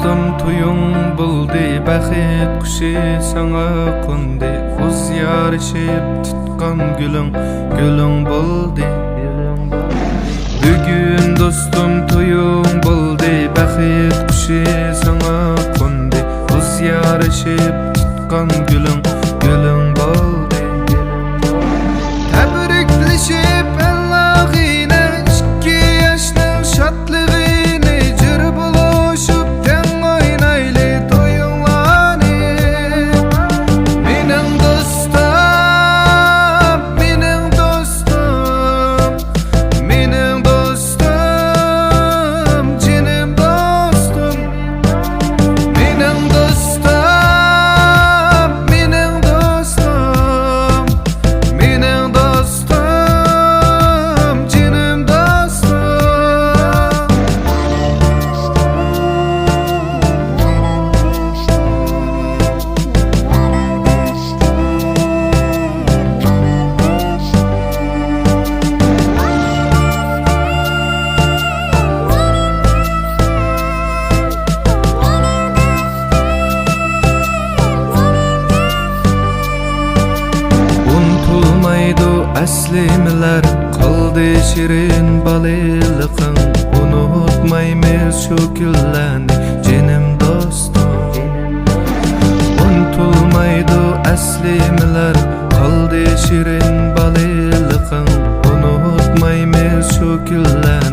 dostum tuyung buldi, baxit kuşi sana kondi. Uz yarışıp tutkan gülün buldi. Bugün dostum tuyung buldi, baxit kuşi sana kondi. Uz yarışıp tutkan gülün buldi. Tebriklişip Allah'ine 2 yaşның şatlığını jır buluşup ten oynaylı toyunlani. Mening dostum, mening dostum, mening dostum, jinim dostum. Mening dostum, mening dostum, mening dostum, jinim dostum. Unutulmaydı əslimiler, kaldı şirin balılıqın. Unutmaymiz şu günlerini jinim dostum. Unutulmaydı əslimiler, kaldı şirin balılıqın. Unutmaymiz şu günlerini